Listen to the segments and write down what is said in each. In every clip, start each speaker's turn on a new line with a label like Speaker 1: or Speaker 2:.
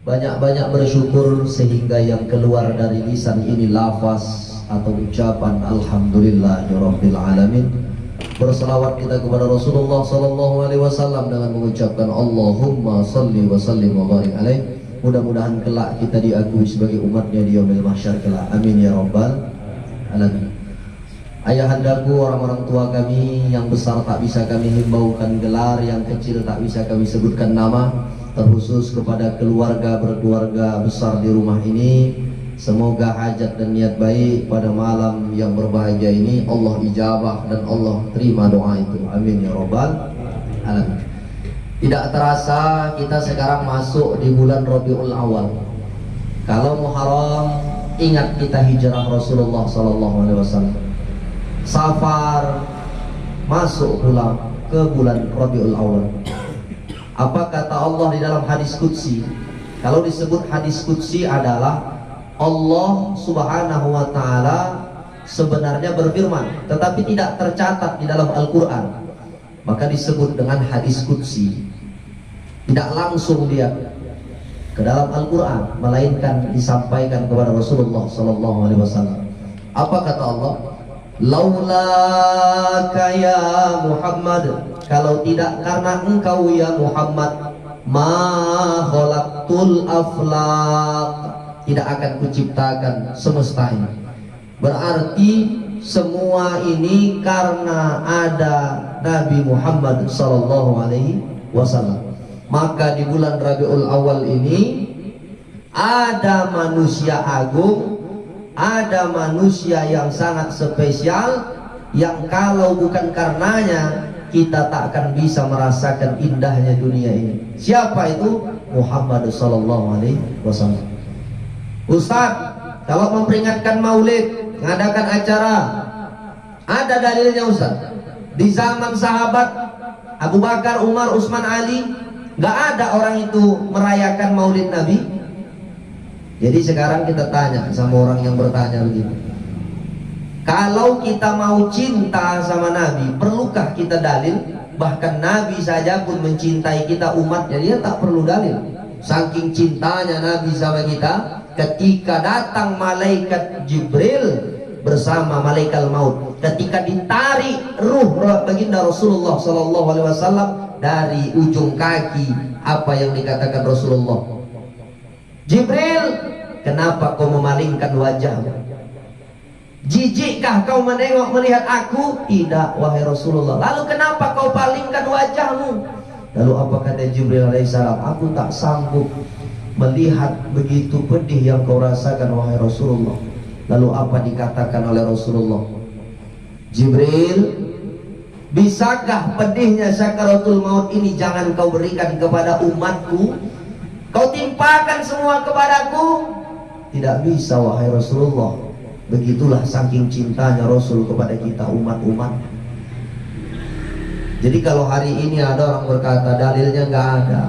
Speaker 1: Banyak-banyak bersyukur sehingga yang keluar dari lisan ini lafaz atau ucapan alhamdulillahirabbil alamin. Berselawat kita kepada Rasulullah sallallahu alaihi wasallam dengan mengucapkan Allahumma shalli wa sallim wa barik alaih. Mudah-mudahan kelak kita diakui sebagai umatnya di yaumil mahsyar kelak. Amin ya rabbal alamin. Ayahandaku, orang-orang tua kami, yang besar tak bisa kami himbaukan gelar, yang kecil tak bisa kami sebutkan nama, terkhusus kepada keluarga berkeluarga besar di rumah ini, semoga hajat dan niat baik pada malam yang berbahagia ini Allah ijabah dan Allah terima doa itu. Amin ya rabbal alamin. Tidak terasa kita sekarang masuk di bulan Rabiul Awal. Kalau Muharram, ingat kita hijrah Rasulullah sallallahu alaihi wasallam. Safar, masuk pula ke bulan Rabiul Awal. Apa kata Allah di dalam hadis qudsi? Kalau disebut hadis qudsi adalah Allah subhanahu wa ta'ala sebenarnya berfirman, tetapi tidak tercatat di dalam Al-Quran, maka disebut dengan hadis qudsi. Tidak langsung dia ke dalam Al-Quran, melainkan disampaikan kepada Rasulullah sallallahu alaihi wasallam. Apa kata Allah? Laulaka ya Muhammad, kalau tidak karena engkau ya Muhammad, ma khalaqtul aflaq, tidak akan kuciptakan semesta ini. Berarti semua ini karena ada Nabi Muhammad sallallahu alaihi wasallam. Maka di bulan Rabiul Awal ini ada manusia agung, ada manusia yang sangat spesial, yang kalau bukan karenanya kita tak akan bisa merasakan indahnya dunia ini. Siapa itu? Muhammad sallallahu alaihi wasallam. Ustaz, kalau memperingatkan maulid, mengadakan acara, ada dalilnya Ustaz. Di zaman sahabat Abu Bakar, Umar, Utsman, Ali, nggak ada orang itu merayakan maulid Nabi. Jadi sekarang kita tanya sama orang yang bertanya begini, kalau kita mau cinta sama Nabi, perlukah kita dalil? Bahkan Nabi saja pun mencintai kita umatnya, dia tak perlu dalil. Saking cintanya Nabi sama kita, ketika datang malaikat Jibril bersama malaikat maut, ketika ditarik ruh baginda Rasulullah sallallahu alaihi wasallam dari ujung kaki, apa yang dikatakan Rasulullah? Jibril, kenapa kau memalingkan wajahmu? Jijikkah kau menengok melihat aku? Tidak, wahai Rasulullah. Lalu kenapa kau palingkan wajahmu? Lalu apa kata Jibril alaihissalam? Aku tak sanggup melihat begitu pedih yang kau rasakan, wahai Rasulullah. Lalu apa dikatakan oleh Rasulullah? Jibril, bisakah pedihnya sakaratul maut ini jangan kau berikan kepada umatku? Kau timpakan semua kepadaku? Tidak bisa, wahai Rasulullah. Begitulah saking cintanya Rasul kepada kita umat-umat. Jadi kalau hari ini ada orang berkata dalilnya nggak ada,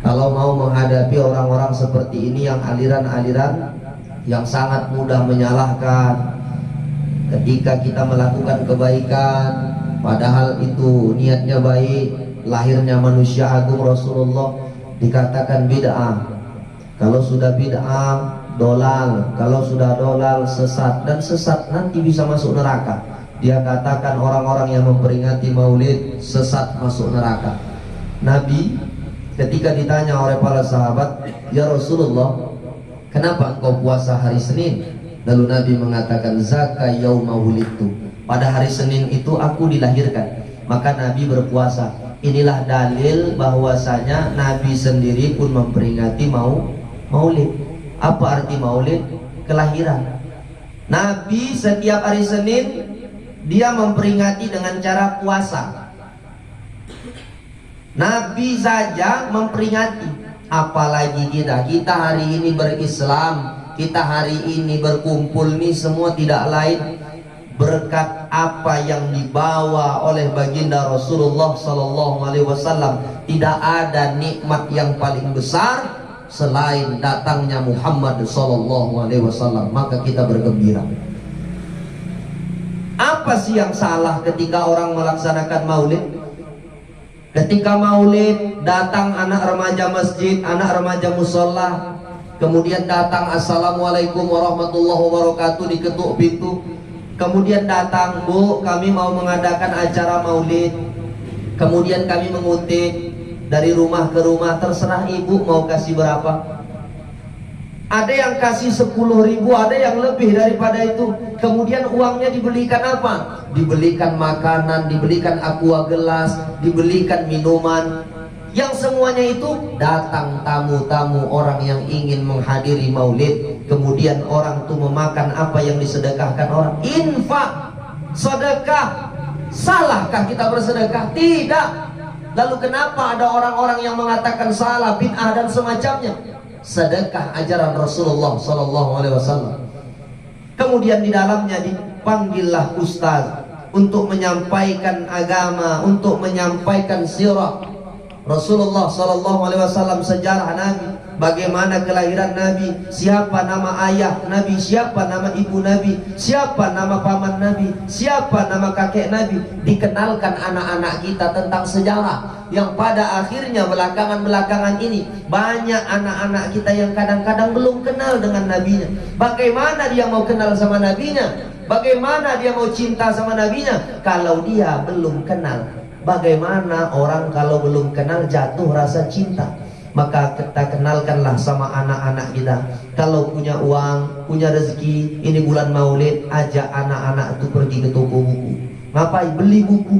Speaker 1: kalau mau menghadapi orang-orang seperti ini yang aliran-aliran yang sangat mudah menyalahkan, ketika kita melakukan kebaikan padahal itu niatnya baik, lahirnya manusia agung Rasulullah, dikatakan bid'ah. Kalau sudah bid'ah, dolal. Kalau sudah dolal, sesat. Dan sesat nanti bisa masuk neraka. Dia katakan orang-orang yang memperingati maulid sesat, masuk neraka. Nabi ketika ditanya oleh para sahabat, ya Rasulullah, kenapa engkau puasa hari Senin? Lalu Nabi mengatakan, zaka yauma wulidtu, pada hari Senin itu aku dilahirkan, maka Nabi berpuasa. Inilah dalil bahwasanya Nabi sendiri pun memperingati maulid. Apa arti maulid? Kelahiran. Nabi setiap hari Senin dia memperingati dengan cara puasa. Nabi saja memperingati, apalagi kita hari ini berislam, kita hari ini berkumpul nih semua tidak lain berkat apa yang dibawa oleh baginda Rasulullah sallallahu alaihi wasallam. Tidak ada nikmat yang paling besar selain datangnya Muhammad sallallahu alaihi wasallam, maka kita bergembira. Apa sih yang salah ketika orang melaksanakan maulid? Ketika maulid, datang anak remaja masjid, anak remaja musola, kemudian datang assalamualaikum warahmatullahi wabarakatuh, diketuk pintu. Kemudian datang, Bu, kami mau mengadakan acara maulid. Kemudian kami mengutip dari rumah ke rumah, terserah ibu mau kasih berapa. Ada yang kasih 10.000, ada yang lebih daripada itu. Kemudian uangnya dibelikan apa? Dibelikan makanan, dibelikan aqua gelas, dibelikan minuman. Yang semuanya itu datang tamu-tamu orang yang ingin menghadiri maulid. Kemudian orang itu memakan apa yang disedekahkan orang. Infak, sedekah. Salahkah kita bersedekah? Tidak. Lalu kenapa ada orang-orang yang mengatakan salah, bid'ah dan semacamnya? Sedekah ajaran Rasulullah Sallallahu Alaihi Wasallam. Kemudian di dalamnya dipanggillah ustaz untuk menyampaikan agama, untuk menyampaikan sirah Rasulullah Sallallahu Alaihi Wasallam, sejarah Nabi, bagaimana kelahiran Nabi, siapa nama ayah Nabi, siapa nama ibu Nabi, siapa nama paman Nabi, siapa nama kakek Nabi. Dikenalkan anak-anak kita tentang sejarah, yang pada akhirnya belakangan-belakangan ini banyak anak-anak kita yang kadang-kadang belum kenal dengan nabinya. Bagaimana dia mau kenal sama nabinya? Bagaimana dia mau cinta sama nabinya kalau dia belum kenal? Bagaimana orang kalau belum kenal jatuh rasa cinta? Maka kita kenalkanlah sama anak-anak kita. Kalau punya uang, punya rezeki, ini bulan maulid, ajak anak-anak itu pergi ke toko buku. Ngapain? Beli buku.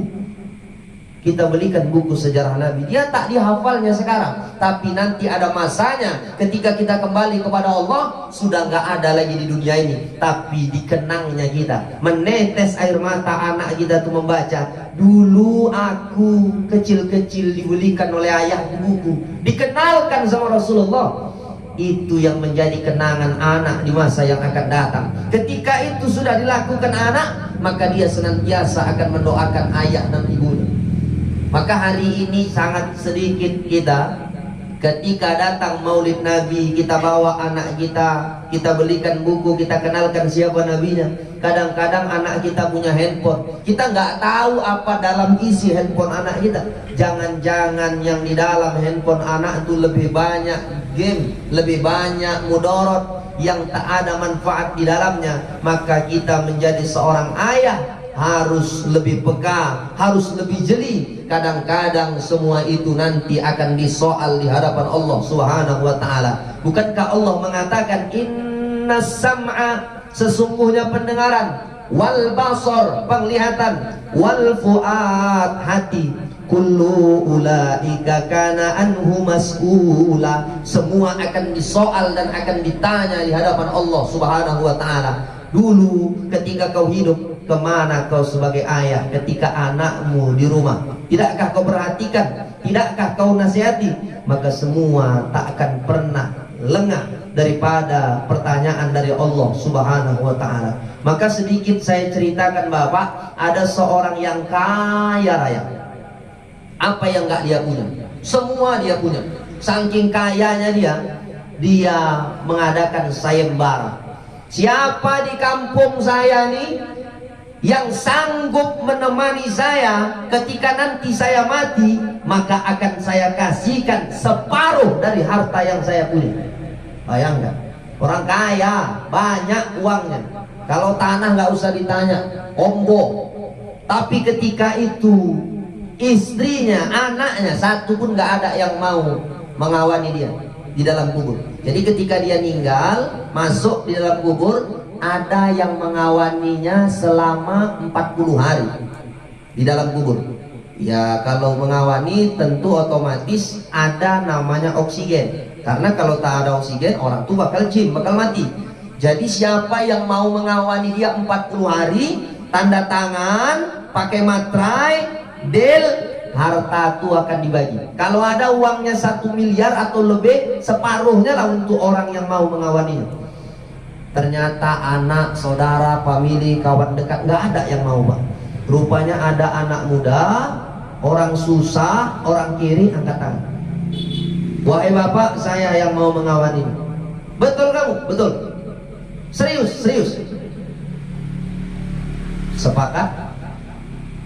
Speaker 1: Kita belikan buku sejarah Nabi. Dia tak dihafalnya sekarang, tapi nanti ada masanya ketika kita kembali kepada Allah, sudah nggak ada lagi di dunia ini, tapi dikenangnya kita. Menetes air mata anak kita tuh membaca, dulu aku kecil-kecil dibelikan oleh ayah buku, dikenalkan sama Rasulullah. Itu yang menjadi kenangan anak di masa yang akan datang. Ketika itu sudah dilakukan anak, maka dia senantiasa akan mendoakan ayah dan ibunya. Maka hari ini sangat sedikit kita ketika datang maulid Nabi, kita bawa anak kita belikan buku, kita kenalkan siapa nabinya. Kadang-kadang anak kita punya handphone, kita nggak tahu apa dalam isi handphone anak kita. Jangan-jangan yang di dalam handphone anak itu lebih banyak game, lebih banyak mudarat yang tak ada manfaat di dalamnya. Maka kita menjadi seorang ayah harus lebih peka, harus lebih jeli. Kadang-kadang semua itu nanti akan disoal di hadapan Allah Subhanahu wa ta'ala. Bukankah Allah mengatakan innas sam'a, sesungguhnya pendengaran, wal basar, penglihatan, wal fuad, hati, kullu ulaika kana anhu mas'ula, semua akan disoal dan akan ditanya di hadapan Allah Subhanahu wa ta'ala. Dulu ketika kau hidup, kemana kau sebagai ayah ketika anakmu di rumah? Tidakkah kau perhatikan? Tidakkah kau nasihati? Maka semua tak akan pernah lengah daripada pertanyaan dari Allah Subhanahu wa ta'ala. Maka sedikit saya ceritakan Bapak, ada seorang yang kaya raya. Apa yang gak dia punya? Semua dia punya. Saking kayanya dia mengadakan sayembara. Siapa di kampung saya nih yang sanggup menemani saya ketika nanti saya mati, maka akan saya kasihkan separuh dari harta yang saya punya. Bayangkan, orang kaya, banyak uangnya. Kalau tanah nggak usah ditanya, ombo. Tapi ketika itu istrinya, anaknya, satu pun nggak ada yang mau mengawani dia di dalam kubur. Jadi ketika dia meninggal, masuk di dalam kubur, ada yang mengawaninya selama 40 hari di dalam kubur. Ya kalau mengawani tentu otomatis ada namanya oksigen. Karena kalau tak ada oksigen, orang tuh bakal jin, bakal mati. Jadi siapa yang mau mengawani dia 40 hari, tanda tangan, pakai materai, deal, harta itu akan dibagi. Kalau ada uangnya 1 miliar atau lebih, separuhnya lah untuk orang yang mau mengawaninya. Ternyata anak, saudara, famili, kawan dekat nggak ada yang mau, Pak. Rupanya ada anak muda, orang susah, orang kiri, angkat tangan. Wahai bapak, saya yang mau mengawani. Betul kamu? Betul. Serius, serius. Sepakat?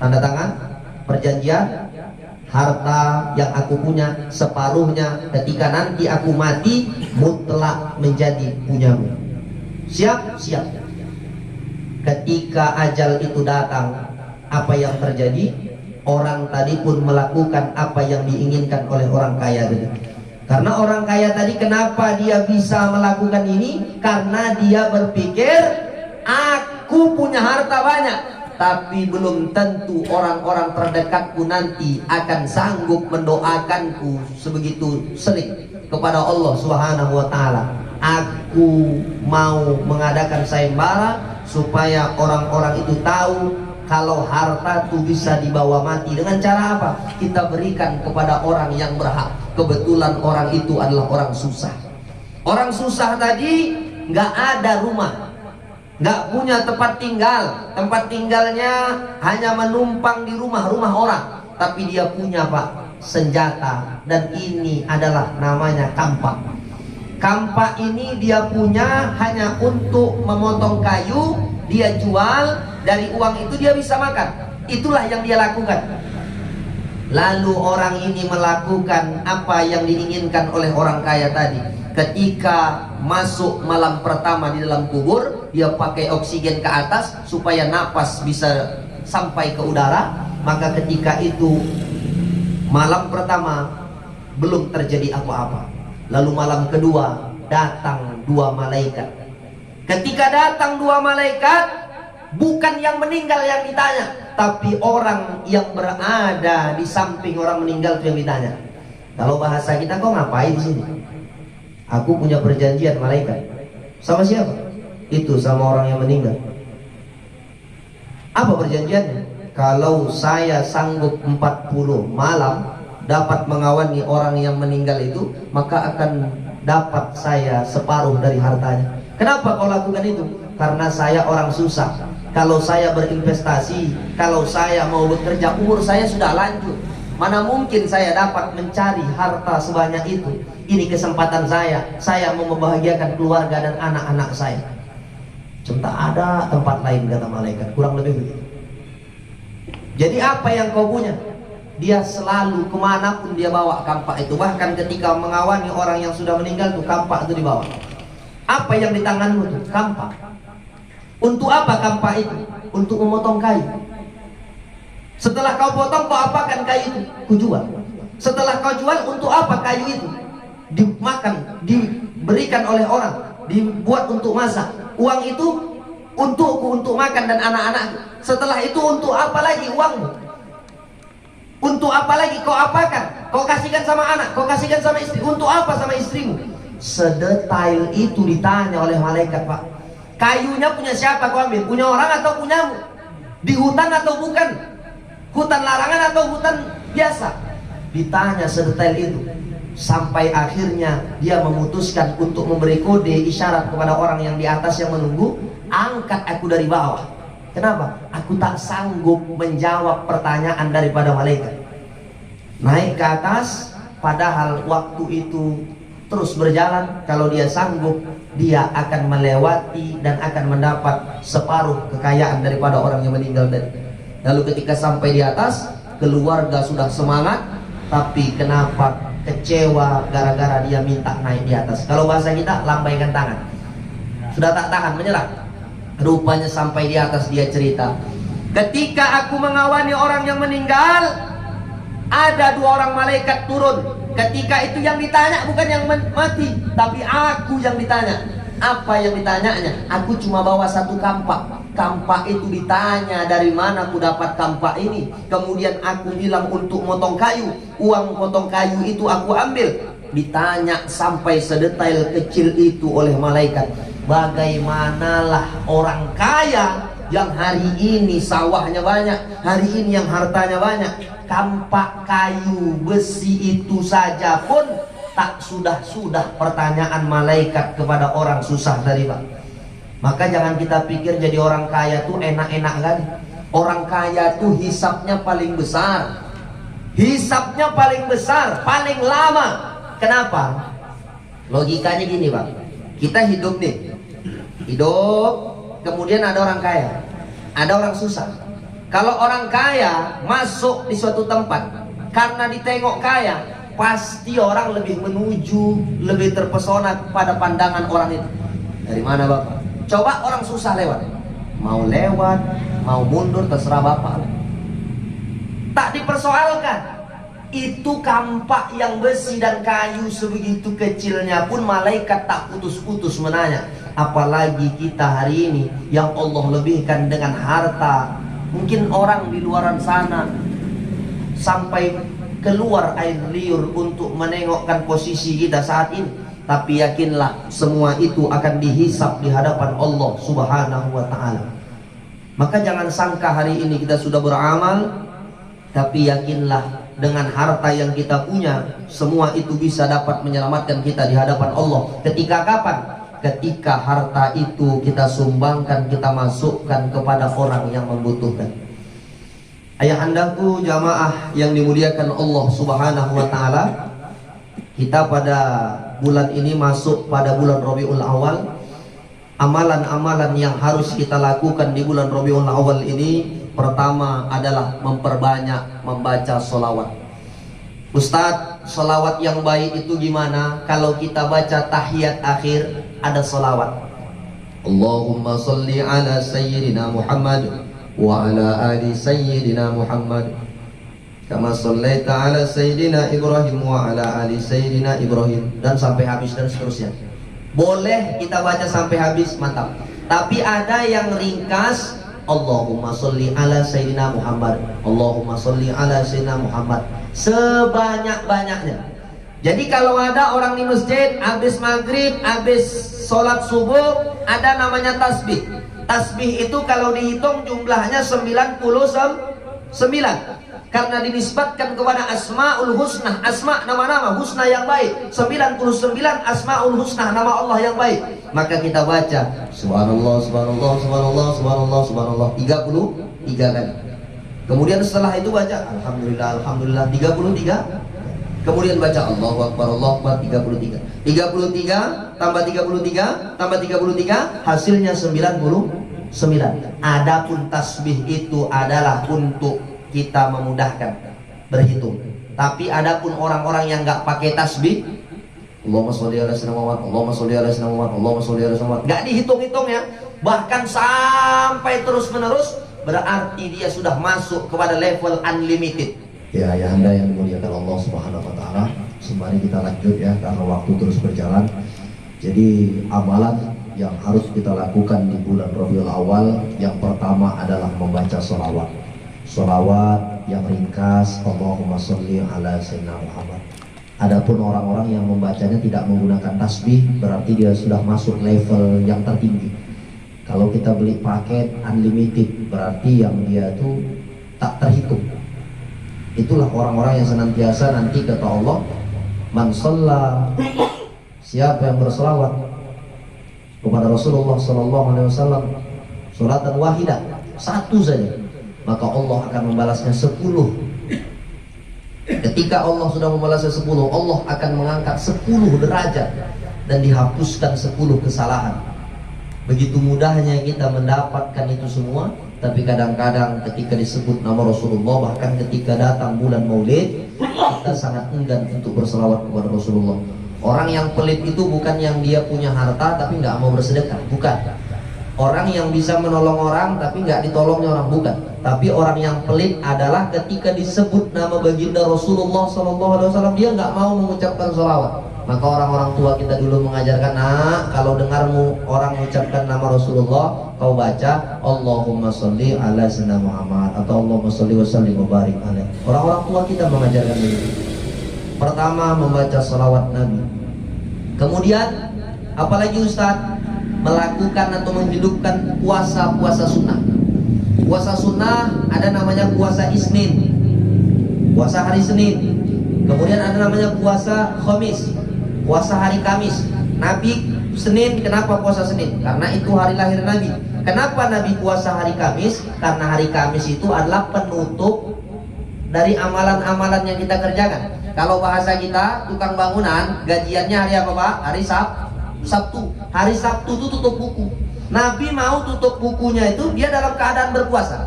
Speaker 1: Tanda tangan? Perjanjian? harta yang aku punya separuhnya ketika nanti aku mati mutlak menjadi punyamu. Siap? Siap. Ketika ajal itu datang, apa yang terjadi? Orang tadi pun melakukan apa yang diinginkan oleh orang kaya tadi. Karena orang kaya tadi, kenapa dia bisa melakukan ini? Karena dia berpikir, aku punya harta banyak, tapi belum tentu orang-orang terdekatku nanti akan sanggup mendoakanku sebegitu sering kepada Allah Subhanahu wa Ta'ala. Aku mau mengadakan sayembara supaya orang-orang itu tahu kalau harta itu bisa dibawa mati. Dengan cara apa? Kita berikan kepada orang yang berhak. Kebetulan orang itu adalah orang susah. Orang susah tadi nggak ada rumah, nggak punya tempat tinggal. Tempat tinggalnya hanya menumpang di rumah-rumah orang. Tapi dia punya, Pak, senjata. Dan ini adalah namanya kampak. Kampak ini dia punya hanya untuk memotong kayu. Dia jual. Dari uang itu dia bisa makan. Itulah yang dia lakukan. Lalu orang ini melakukan apa yang diinginkan oleh orang kaya tadi. Ketika masuk malam pertama di dalam kubur, dia pakai oksigen ke atas supaya napas bisa sampai ke udara. Maka ketika itu malam pertama belum terjadi apa-apa. Lalu malam kedua datang dua malaikat. Ketika datang dua malaikat, bukan yang meninggal yang ditanya, tapi orang yang berada di samping orang meninggal itu yang ditanya. Kalau bahasa kita, kau ngapain di sini? Aku punya perjanjian malaikat. Sama siapa? Itu sama orang yang meninggal. Apa perjanjiannya? Kalau saya sanggup 40 malam dapat mengawani orang yang meninggal itu, maka akan dapat saya separuh dari hartanya. Kenapa kau lakukan itu? Karena saya orang susah. Kalau saya berinvestasi, kalau saya mau bekerja, umur saya sudah lanjut. Mana mungkin saya dapat mencari harta sebanyak itu. Ini kesempatan saya mau membahagiakan keluarga dan anak-anak saya. Cuma ada tempat lain, kata malaikat. Kurang lebih begitu. Jadi apa yang kau punya? Dia selalu kemanapun dia bawa kampak itu. Bahkan ketika mengawani orang yang sudah meninggal tuh, kampak itu dibawa. Apa yang di tanganmu tuh? Kampak. Untuk apa kampak itu? Untuk memotong kayu. Setelah kau potong, kau apakan kayu itu? Kujual. Setelah kau jual, untuk apa kayu itu? Dimakan, diberikan oleh orang, dibuat untuk masak. Uang itu untukku, untuk makan dan anak-anakku. Setelah itu untuk apa lagi uangmu? Untuk apa lagi kau apakan? Kau kasihkan sama anak, kau kasihkan sama istri. Untuk apa sama istrimu? Sedetail itu ditanya oleh malaikat, Pak. Kayunya punya siapa kau ambil? Punya orang atau punyamu? Di hutan atau bukan? Hutan larangan atau hutan biasa? Ditanya sedetail itu. Sampai akhirnya dia memutuskan untuk memberi kode isyarat kepada orang yang di atas yang menunggu. Angkat aku dari bawah. Kenapa? Aku tak sanggup menjawab pertanyaan daripada malaikat. Naik ke atas, padahal waktu itu terus berjalan. Kalau dia sanggup, dia akan melewati dan akan mendapat separuh kekayaan daripada orang yang meninggal tadi. Lalu ketika sampai di atas, keluarga sudah semangat, tapi kenapa kecewa gara-gara dia minta naik di atas? Kalau bahasa kita, lambaikan tangan. Sudah tak tahan, menyerah. Rupanya sampai di atas dia cerita, ketika aku mengawani orang yang meninggal, ada dua orang malaikat turun. Ketika itu yang ditanya bukan yang mati, tapi aku yang ditanya. Apa yang ditanyanya? Aku cuma bawa satu kampak. Kampak itu ditanya dari mana aku dapat kampak ini. Kemudian aku bilang untuk motong kayu. Uang motong kayu itu aku ambil. Ditanya sampai sedetail kecil itu oleh malaikat. Bagaimanalah orang kaya yang hari ini sawahnya banyak, hari ini yang hartanya banyak, kampak kayu besi itu saja pun tak sudah pertanyaan malaikat kepada orang susah tadi, Pak. Maka jangan kita pikir jadi orang kaya tuh enak-enak kan. Orang kaya tuh hisapnya paling besar. Hisapnya paling besar, paling lama. Kenapa? Logikanya gini, Pak. Kita hidup nih. Hidup, kemudian ada orang kaya, ada orang susah. Kalau orang kaya masuk di suatu tempat, Karena ditengok kaya, pasti orang lebih menuju, lebih terpesona pada pandangan orang itu. Dari mana Bapak? Coba orang susah lewat, mau lewat, mau mundur, terserah Bapak. Tak dipersoalkan. Itu kampak yang besi dan kayu sebegitu kecilnya pun malaikat tak putus-putus menanya. Apalagi kita hari ini yang Allah lebihkan dengan harta. Mungkin orang di luaran sana sampai keluar air liur untuk menengokkan posisi kita saat ini. Tapi yakinlah semua itu akan dihisap di hadapan Allah Subhanahu wa ta'ala. Maka jangan sangka hari ini kita sudah beramal, tapi yakinlah dengan harta yang kita punya, semua itu bisa dapat menyelamatkan kita di hadapan Allah. Ketika kapan? Ketika harta itu kita sumbangkan, kita masukkan kepada orang yang membutuhkan. Ayahandaku jamaah yang dimuliakan Allah Subhanahu wa ta'ala, kita pada bulan ini masuk pada bulan Rabiul Awal. Amalan-amalan yang harus kita lakukan di bulan Rabiul Awal ini, pertama adalah memperbanyak membaca sholawat. Ustadz, sholawat yang baik itu gimana? Kalau kita baca tahiyat akhir ada sholawat. Allahumma salli ala sayyidina Muhammad wa ala ali sayyidina Muhammad kama sallaita ala sayyidina Ibrahim wa ala ali sayyidina Ibrahim, dan sampai habis dan seterusnya. Boleh kita baca sampai habis, mantap. Tapi ada yang ringkas, Allahumma sholli ala sayyidina Muhammad, Allahumma sholli ala sayyidina Muhammad, sebanyak-banyaknya. Jadi kalau ada orang di masjid habis maghrib, habis sholat subuh, ada namanya tasbih. Tasbih itu kalau dihitung jumlahnya 99, karena dinisbatkan kepada Asmaul Husna. Asma nama-nama, husna yang baik. 99 Asmaul Husna, nama Allah yang baik. Maka kita baca Subhanallah, Subhanallah, Subhanallah, Subhanallah, Subhanallah 33 kali. Kemudian setelah itu baca Alhamdulillah, Alhamdulillah 33. Kemudian baca Allahu Akbar, Allahu Akbar 33. 33 tambah 33 tambah 33 hasilnya 99. Adapun tasbih itu adalah untuk kita memudahkan berhitung. Tapi adapun orang-orang yang nggak pakai tasbih, Allahumma sholli ala sayyidina Muhammad, Allahumma sholli ala sayyidina Muhammad, Allahumma sholli ala sayyidina Muhammad, nggak dihitung-hitung ya, bahkan sampai terus-menerus, berarti dia sudah masuk kepada level unlimited.
Speaker 2: Ya, ya Anda yang dimuliakan Allah Subhanahu wa ta'ala, sembari kita lanjut ya, karena waktu terus berjalan. Jadi amalan yang harus kita lakukan di bulan Rabiul Awal, yang pertama adalah membaca sholawat. Sholawat yang ringkas, Allahumma sholli ala sayyidina Muhammad. Adapun orang-orang yang membacanya tidak menggunakan tasbih, berarti dia sudah masuk level yang tertinggi. Kalau kita beli paket unlimited, berarti yang dia itu tak terhitung. Itulah orang-orang yang senantiasa nanti kata Allah, man shalla, siapa yang berselawat kepada Rasulullah SAW suratan wahidah, satu saja, maka Allah akan membalasnya 10. Ketika Allah sudah membalasnya 10, Allah akan mengangkat 10 derajat dan dihapuskan 10 kesalahan. Begitu mudahnya kita mendapatkan itu semua. Tapi kadang-kadang ketika disebut nama Rasulullah, bahkan ketika datang bulan Maulid, kita sangat enggan untuk berselawat kepada Rasulullah. Orang yang pelit itu bukan yang dia punya harta tapi nggak mau bersedekah, bukan. Orang yang bisa menolong orang tapi nggak ditolongnya orang, bukan. Tapi orang yang pelit adalah ketika disebut nama baginda Rasulullah SAW, dia nggak mau mengucapkan sholawat. Maka orang-orang tua kita dulu mengajarkan, nah kalau dengarmu orang mengucapkan nama Rasulullah, kau baca Allahumma sholli ala sayyidina Muhammad atau Allahumma sholli wa sallim wa barik alaih. Orang-orang tua kita mengajarkan ini. Pertama membaca sholawat Nabi. Kemudian apalagi Ustaz? Melakukan atau menghidupkan puasa-puasa sunnah. Puasa sunnah ada namanya puasa Isnin, puasa hari Senin. Kemudian ada namanya puasa Khamis, puasa hari Kamis. Nabi Senin, kenapa puasa Senin? Karena itu hari lahir Nabi. Kenapa Nabi puasa hari Kamis? Karena hari Kamis itu adalah penutup dari amalan-amalan yang kita kerjakan. Kalau bahasa kita, tukang bangunan, gajiannya hari apa Pak? Hari Sabtu. Hari Sabtu itu tutup buku. Nabi mau tutup bukunya itu dia dalam keadaan berpuasa.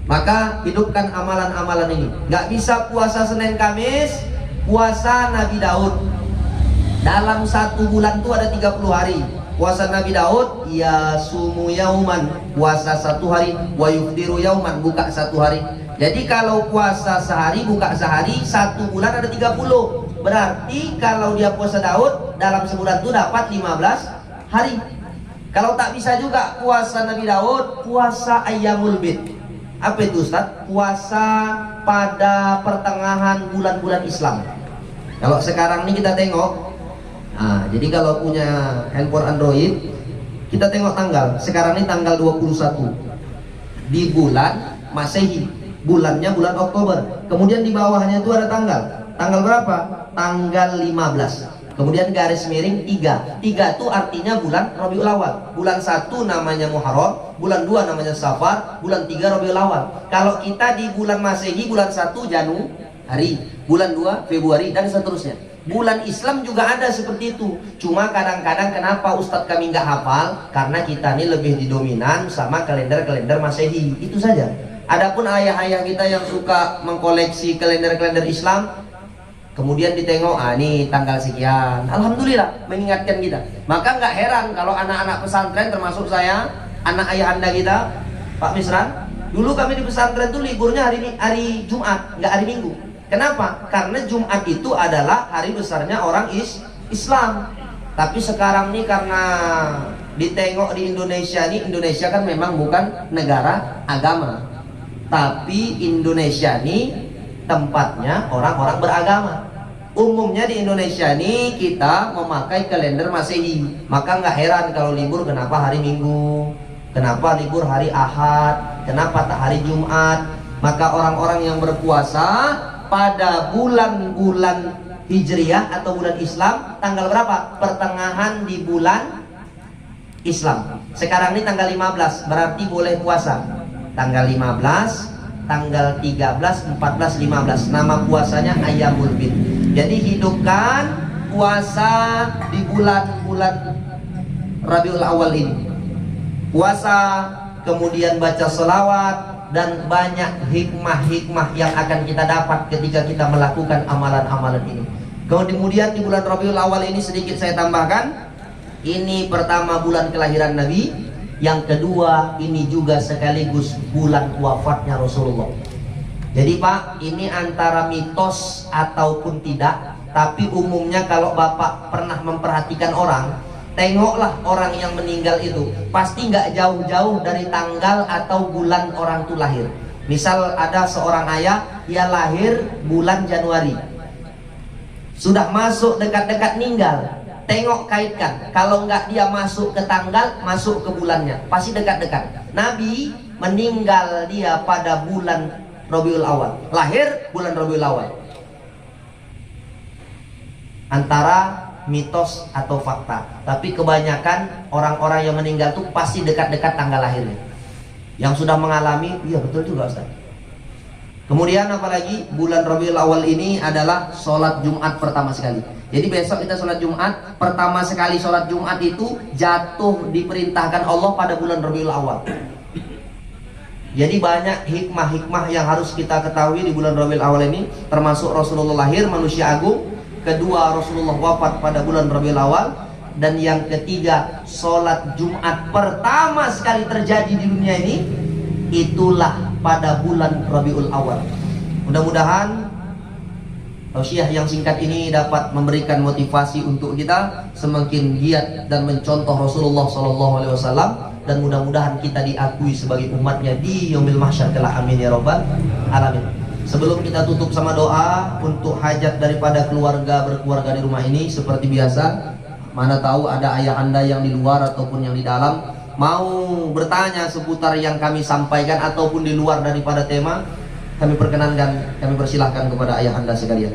Speaker 2: Maka hidupkan amalan-amalan ini. Nggak bisa puasa Senin Kamis, puasa Nabi Daud. Dalam satu bulan itu ada 30 hari. Puasa Nabi Daud, ya sumu yauman, puasa satu hari, wa yufdiru yauman, buka satu hari. Jadi kalau puasa sehari, buka sehari, satu bulan ada 30. Berarti kalau dia puasa Daud, dalam sebulan itu dapat 15 hari. Kalau tak bisa juga puasa Nabi Daud, puasa Ayyamul Bid. Apa itu Ustaz? Puasa pada pertengahan bulan-bulan Islam. Kalau sekarang ini kita tengok, jadi kalau punya handphone Android, kita tengok tanggal. Sekarang ini tanggal 21 di bulan Masehi, bulannya bulan Oktober. Kemudian di bawahnya itu ada tanggal. Tanggal berapa? Tanggal 15. Kemudian garis miring 3. 3 itu artinya bulan Rabiul Awal. Bulan 1 namanya Muharram, bulan 2 namanya Safar, bulan 3 Rabiul Awal. Kalau kita di bulan Masehi, bulan 1 Januari, bulan 2 Februari, dan seterusnya. Bulan Islam juga ada seperti itu. Cuma kadang-kadang kenapa Ustadz kami nggak hafal? Karena kita ini lebih didominan sama kalender-kalender Masehi. Itu saja. Adapun ayah-ayah kita yang suka mengkoleksi kalender-kalender Islam, kemudian ditengok, ini tanggal sekian. Alhamdulillah mengingatkan kita. Maka nggak heran kalau anak-anak pesantren, termasuk saya, anak ayah anda kita, Pak Misran, dulu kami di pesantren itu liburnya hari Jumat, nggak hari Minggu. Kenapa? Karena Jumat itu adalah hari besarnya orang Islam. Tapi sekarang nih karena ditengok di Indonesia nih, Indonesia kan memang bukan negara agama, tapi Indonesia nih tempatnya orang-orang beragama. Umumnya di Indonesia nih kita memakai kalender Masehi. Maka nggak heran kalau libur kenapa hari Minggu, kenapa libur hari Ahad, kenapa tak hari Jumat. Maka orang-orang yang berpuasa pada bulan-bulan Hijriah atau bulan Islam, tanggal berapa? Pertengahan di bulan Islam. Sekarang ini tanggal 15, berarti boleh puasa. Tanggal 15, tanggal 13, 14, 15. Nama puasanya Ayyamul Bid. Jadi hidupkan puasa di bulan-bulan Rabiul Awal ini. Puasa, kemudian baca selawat, dan banyak hikmah-hikmah yang akan kita dapat ketika kita melakukan amalan-amalan ini. Kemudian di bulan Rabiul Awal ini sedikit saya tambahkan, ini pertama bulan kelahiran Nabi, yang kedua ini juga sekaligus bulan wafatnya Rasulullah. Jadi Pak, ini antara mitos ataupun tidak, tapi umumnya kalau Bapak pernah memperhatikan orang, tengoklah orang yang meninggal itu pasti nggak jauh-jauh dari tanggal atau bulan orang itu lahir. Misal ada seorang ayah, dia lahir bulan Januari, sudah masuk dekat-dekat meninggal, tengok kaitkan. Kalau nggak dia masuk ke tanggal, masuk ke bulannya, pasti dekat-dekat. Nabi meninggal dia pada bulan Rabiul Awal, lahir bulan Rabiul Awal. Antara mitos atau fakta, tapi kebanyakan orang-orang yang meninggal itu pasti dekat-dekat tanggal lahirnya. Yang sudah mengalami, iya betul juga Ustaz. Kemudian apalagi bulan Rabiul Awal ini adalah sholat Jumat pertama sekali. Jadi besok kita sholat Jumat, pertama sekali sholat Jumat itu jatuh diperintahkan Allah pada bulan Rabiul Awal. Jadi banyak hikmah-hikmah yang harus kita ketahui di bulan Rabiul Awal ini, termasuk Rasulullah lahir, manusia agung. Kedua, Rasulullah wafat pada bulan Rabiul Awal. Dan yang ketiga, sholat Jumat pertama sekali terjadi di dunia ini, itulah pada bulan Rabiul Awal. Mudah-mudahan tausiah yang singkat ini dapat memberikan motivasi untuk kita semakin giat dan mencontoh Rasulullah SAW. Dan mudah-mudahan kita diakui sebagai umatnya di yaumil mahsyar kelak. Amin ya rabbal alamin. Sebelum kita tutup sama doa untuk hajat daripada berkeluarga di rumah ini, seperti biasa, mana tahu ada ayah anda yang di luar ataupun yang di dalam mau bertanya seputar yang kami sampaikan ataupun di luar daripada tema, kami perkenankan, kami persilahkan kepada ayah anda sekalian.